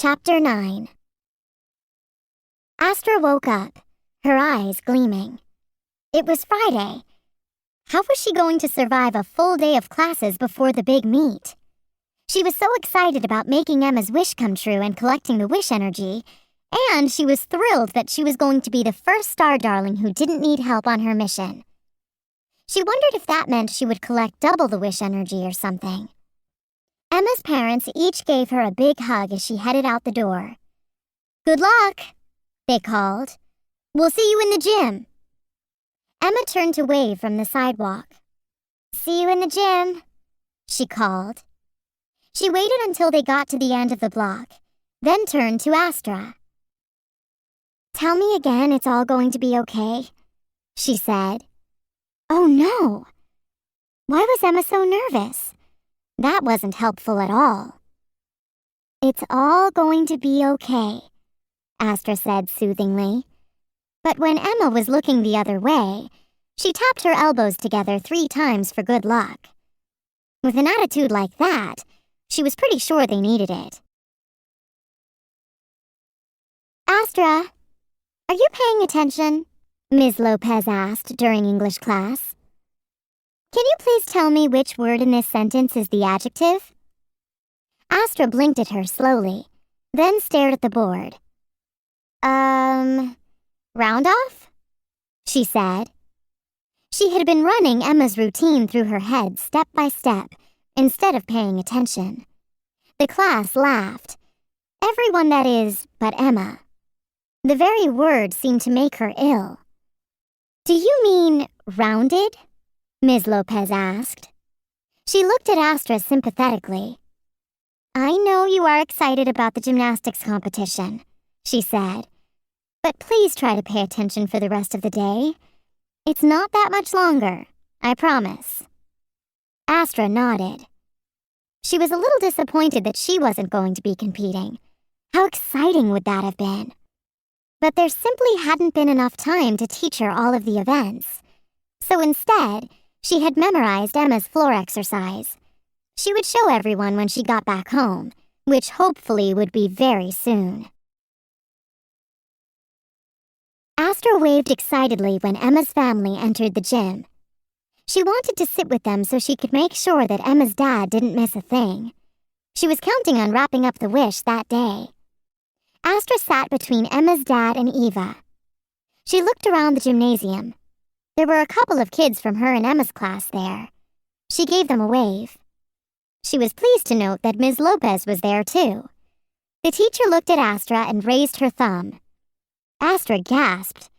Chapter 9. Astra woke up, her eyes gleaming. It was Friday. How was she going to survive a full day of classes before the big meet? She was so excited about making Emma's wish come true and collecting the wish energy, and she was thrilled that she was going to be the first star darling who didn't need help on her mission. She wondered if that meant she would collect double the wish energy or something. Emma's parents each gave her a big hug as she headed out the door. "Good luck," they called. "We'll see you in the gym." Emma turned to wave from the sidewalk. "See you in the gym," she called. She waited until they got to the end of the block, then turned to Astra. "Tell me again it's all going to be okay," she said. Oh no! Why was Emma so nervous? That wasn't helpful at all. "It's all going to be okay," Astra said soothingly. But when Emma was looking the other way, she tapped her elbows together 3 times for good luck. With an attitude like that, she was pretty sure they needed it. "Astra, are you paying attention?" Ms. Lopez asked during English class. "Can you please tell me which word in this sentence is the adjective?" Astra blinked at her slowly, then stared at the board. Round off?" she said. She had been running Emma's routine through her head step by step, instead of paying attention. The class laughed. Everyone, that is, but Emma. The very word seemed to make her ill. "Do you mean rounded?" Ms. Lopez asked. She looked at Astra sympathetically. "I know you are excited about the gymnastics competition," she said. "But please try to pay attention for the rest of the day. It's not that much longer, I promise." Astra nodded. She was a little disappointed that she wasn't going to be competing. How exciting would that have been? But there simply hadn't been enough time to teach her all of the events. So instead, she had memorized Emma's floor exercise. She would show everyone when she got back home, which hopefully would be very soon. Astra waved excitedly when Emma's family entered the gym. She wanted to sit with them so she could make sure that Emma's dad didn't miss a thing. She was counting on wrapping up the wish that day. Astra sat between Emma's dad and Eva. She looked around the gymnasium. There were a couple of kids from her and Emma's class there. She gave them a wave. She was pleased to note that Ms. Lopez was there too. The teacher looked at Astra and raised her thumb. Astra gasped.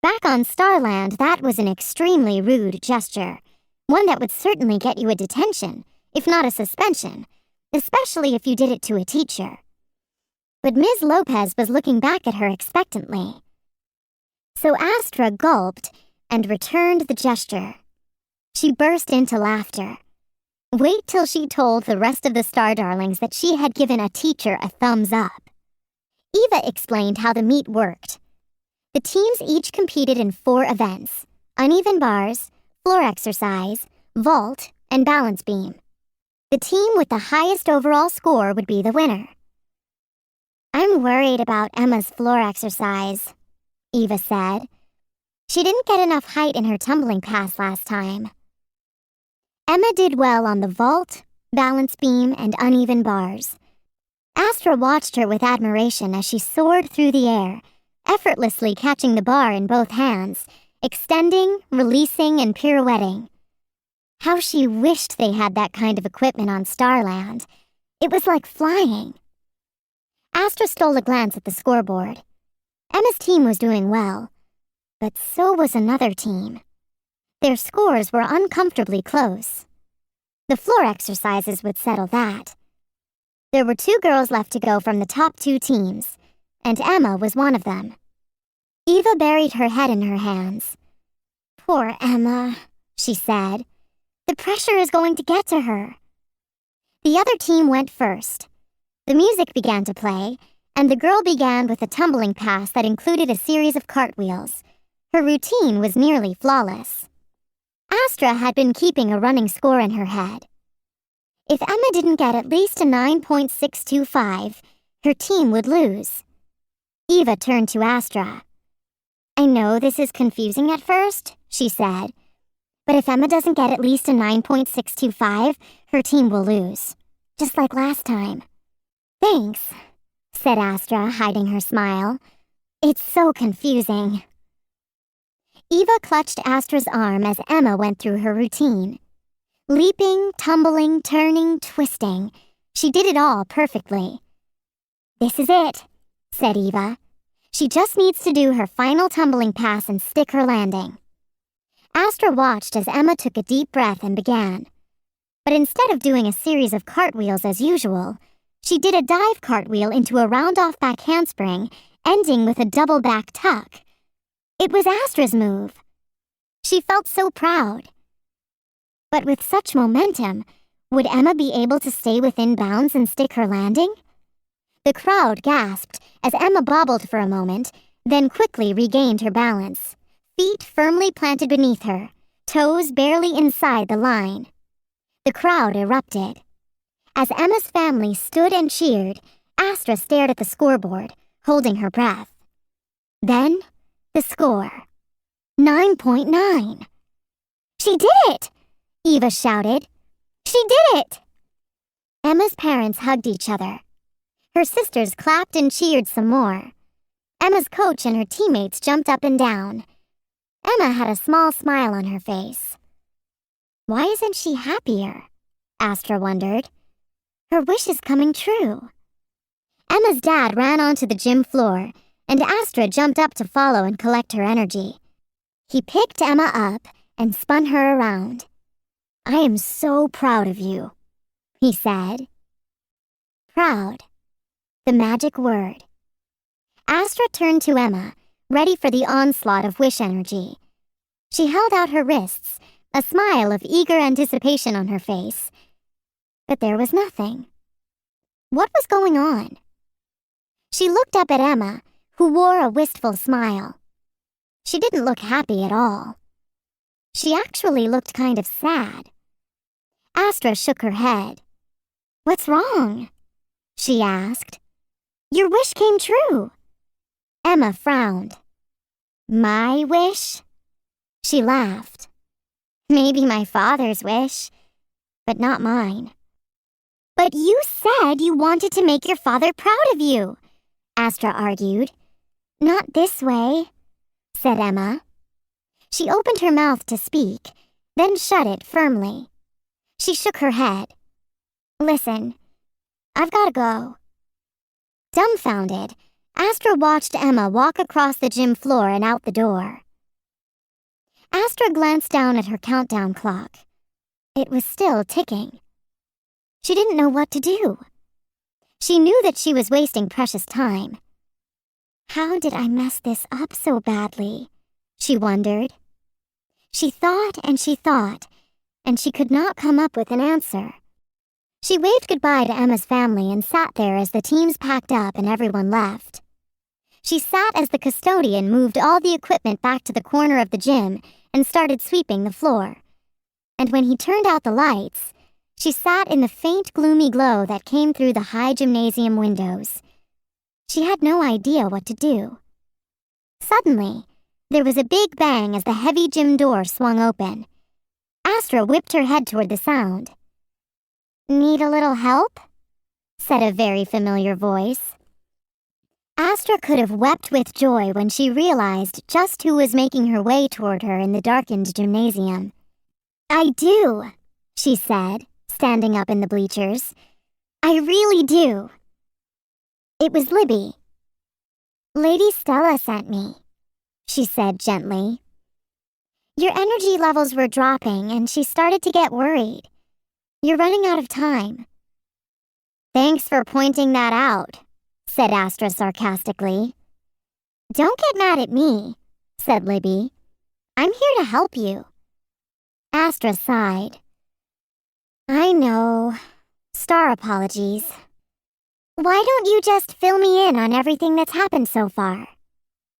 Back on Starland, that was an extremely rude gesture, one that would certainly get you a detention, if not a suspension, especially if you did it to a teacher. But Ms. Lopez was looking back at her expectantly. So Astra gulped and returned the gesture. She burst into laughter. Wait till she told the rest of the Star Darlings that she had given a teacher a thumbs up. Eva explained how the meet worked. The teams each competed in 4 events: uneven bars, floor exercise, vault, and balance beam. The team with the highest overall score would be the winner. "I'm worried about Emma's floor exercise," Eva said. "She didn't get enough height in her tumbling pass last time." Emma did well on the vault, balance beam, and uneven bars. Astra watched her with admiration as she soared through the air, effortlessly catching the bar in both hands, extending, releasing, and pirouetting. How she wished they had that kind of equipment on Starland. It was like flying. Astra stole a glance at the scoreboard. Emma's team was doing well, but so was another team. Their scores were uncomfortably close. The floor exercises would settle that. There were 2 girls left to go from the top 2 teams, and Emma was one of them. Eva buried her head in her hands. "Poor Emma," she said. "The pressure is going to get to her." The other team went first. The music began to play, and the girl began with a tumbling pass that included a series of cartwheels. Her routine was nearly flawless. Astra had been keeping a running score in her head. If Emma didn't get at least a 9.625, her team would lose. Eva turned to Astra. "I know this is confusing at first," she said, "but if Emma doesn't get at least a 9.625, her team will lose, just like last time." "Thanks," said Astra, hiding her smile. "It's so confusing." Eva clutched Astra's arm as Emma went through her routine. Leaping, tumbling, turning, twisting. She did it all perfectly. "This is it," said Eva. "She just needs to do her final tumbling pass and stick her landing." Astra watched as Emma took a deep breath and began. But instead of doing a series of cartwheels as usual, she did a dive cartwheel into a round-off back handspring, ending with a double back tuck. It was Astra's move. She felt so proud. But with such momentum, would Emma be able to stay within bounds and stick her landing? The crowd gasped as Emma bobbled for a moment, then quickly regained her balance, feet firmly planted beneath her, toes barely inside the line. The crowd erupted. As Emma's family stood and cheered, Astra stared at the scoreboard, holding her breath. Then, the score. 9.9. "She did it!" Eva shouted. "She did it!" Emma's parents hugged each other. Her sisters clapped and cheered some more. Emma's coach and her teammates jumped up and down. Emma had a small smile on her face. Why isn't she happier? Astra wondered. Her wish is coming true. Emma's dad ran onto the gym floor, and Astra jumped up to follow and collect her energy. He picked Emma up and spun her around. "I am so proud of you," he said. Proud. The magic word. Astra turned to Emma, ready for the onslaught of wish energy. She held out her wrists, a smile of eager anticipation on her face. But there was nothing. What was going on? She looked up at Emma, who wore a wistful smile. She didn't look happy at all. She actually looked kind of sad. Astra shook her head. "What's wrong?" she asked. "Your wish came true." Emma frowned. "My wish?" She laughed. "Maybe my father's wish, but not mine." "But you said you wanted to make your father proud of you," Astra argued. "Not this way," said Emma. She opened her mouth to speak, then shut it firmly. She shook her head. "Listen, I've gotta go." Dumbfounded, Astra watched Emma walk across the gym floor and out the door. Astra glanced down at her countdown clock. It was still ticking. She didn't know what to do. She knew that she was wasting precious time. How did I mess this up so badly? She wondered. She thought, and she could not come up with an answer. She waved goodbye to Emma's family and sat there as the teams packed up and everyone left. She sat as the custodian moved all the equipment back to the corner of the gym and started sweeping the floor. And when he turned out the lights, she sat in the faint, gloomy glow that came through the high gymnasium windows. She had no idea what to do. Suddenly, there was a big bang as the heavy gym door swung open. Astra whipped her head toward the sound. "Need a little help?" said a very familiar voice. Astra could have wept with joy when she realized just who was making her way toward her in the darkened gymnasium. "I do," she said, standing up in the bleachers. "I really do." It was Libby. "Lady Stella sent me," she said gently. "Your energy levels were dropping and she started to get worried. You're running out of time." "Thanks for pointing that out," said Astra sarcastically. "Don't get mad at me," said Libby. "I'm here to help you." Astra sighed. "I know. Star apologies. Why don't you just fill me in on everything that's happened so far?"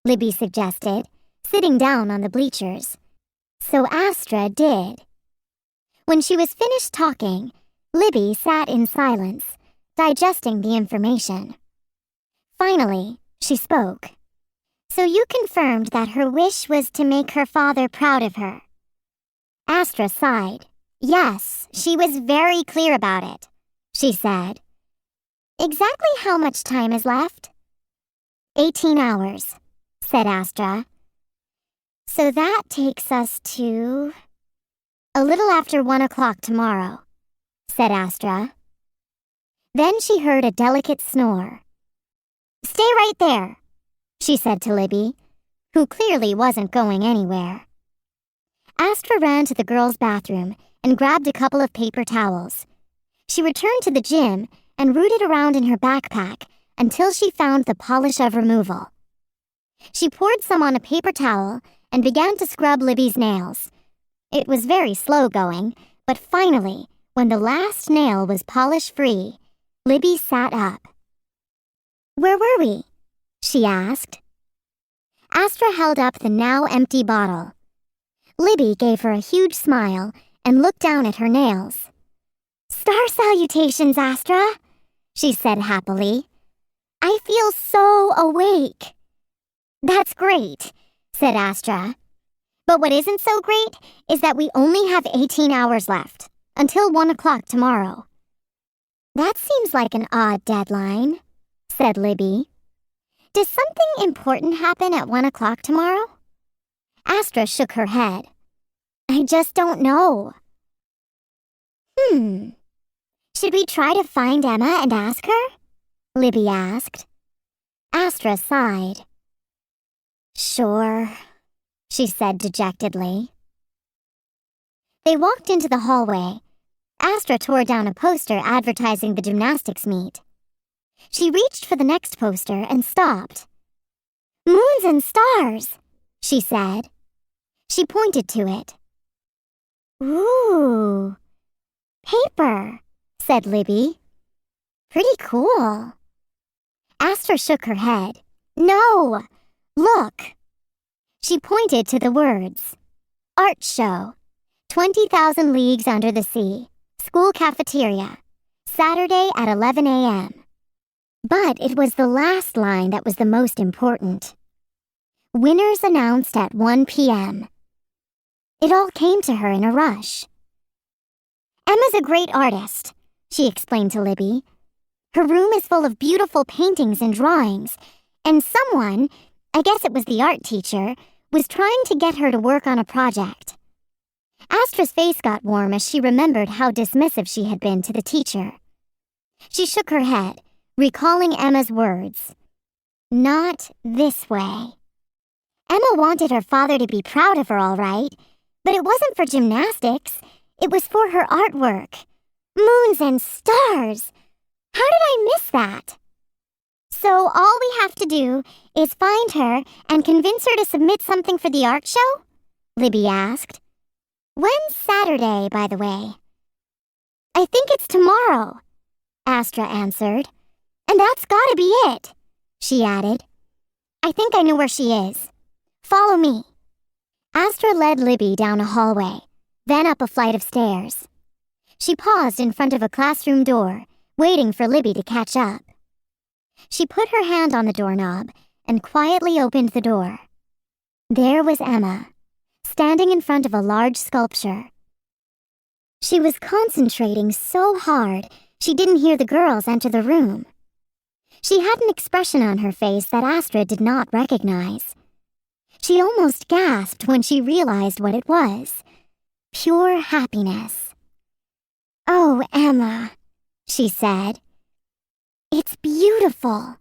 Libby suggested, sitting down on the bleachers. So Astra did. When she was finished talking, Libby sat in silence, digesting the information. Finally, she spoke. So you confirmed that her wish was to make her father proud of her. Astra sighed. Yes, she was very clear about it, she said. Exactly how much time is left? 18 hours, said Astra. So that takes us to... A little after 1 o'clock tomorrow, said Astra. Then she heard a delicate snore. Stay right there, she said to Libby, who clearly wasn't going anywhere. Astra ran to the girls' bathroom and grabbed a couple of paper towels. She returned to the gym and rooted around in her backpack until she found the polish of removal. She poured some on a paper towel and began to scrub Libby's nails. It was very slow going, but finally, when the last nail was polish-free, Libby sat up. Where were we? She asked. Astra held up the now empty bottle. Libby gave her a huge smile and looked down at her nails. Star salutations, Astra, she said happily. I feel so awake. That's great, said Astra. But what isn't so great is that we only have 18 hours left, until 1 o'clock tomorrow. That seems like an odd deadline, said Libby. Does something important happen at 1 o'clock tomorrow? Astra shook her head. I just don't know. Should we try to find Emma and ask her? Libby asked. Astra sighed. Sure, she said dejectedly. They walked into the hallway. Astra tore down a poster advertising the gymnastics meet. She reached for the next poster and stopped. Moons and stars, she said. She pointed to it. Ooh, paper, said Libby. Pretty cool. Astra shook her head. No, look. She pointed to the words. Art show. 20,000 Leagues Under the Sea. School cafeteria. Saturday at 11 a.m. But it was the last line that was the most important. Winners announced at 1 p.m. It all came to her in a rush. Emma's a great artist, she explained to Libby. Her room is full of beautiful paintings and drawings, and someone, I guess it was the art teacher, was trying to get her to work on a project. Astra's face got warm as she remembered how dismissive she had been to the teacher. She shook her head, recalling Emma's words. Not this way. Emma wanted her father to be proud of her, all right, but it wasn't for gymnastics. It was for her artwork. Moons and stars! How did I miss that? So all we have to do is find her and convince her to submit something for the art show? Libby asked. When's Saturday, by the way? I think it's tomorrow, Astra answered. And that's gotta be it, she added. I think I know where she is. Follow me. Astra led Libby down a hallway, then up a flight of stairs. She paused in front of a classroom door, waiting for Libby to catch up. She put her hand on the doorknob and quietly opened the door. There was Emma, standing in front of a large sculpture. She was concentrating so hard she didn't hear the girls enter the room. She had an expression on her face that Astra did not recognize. She almost gasped when she realized what it was. Pure happiness. Oh, Emma, she said. It's beautiful.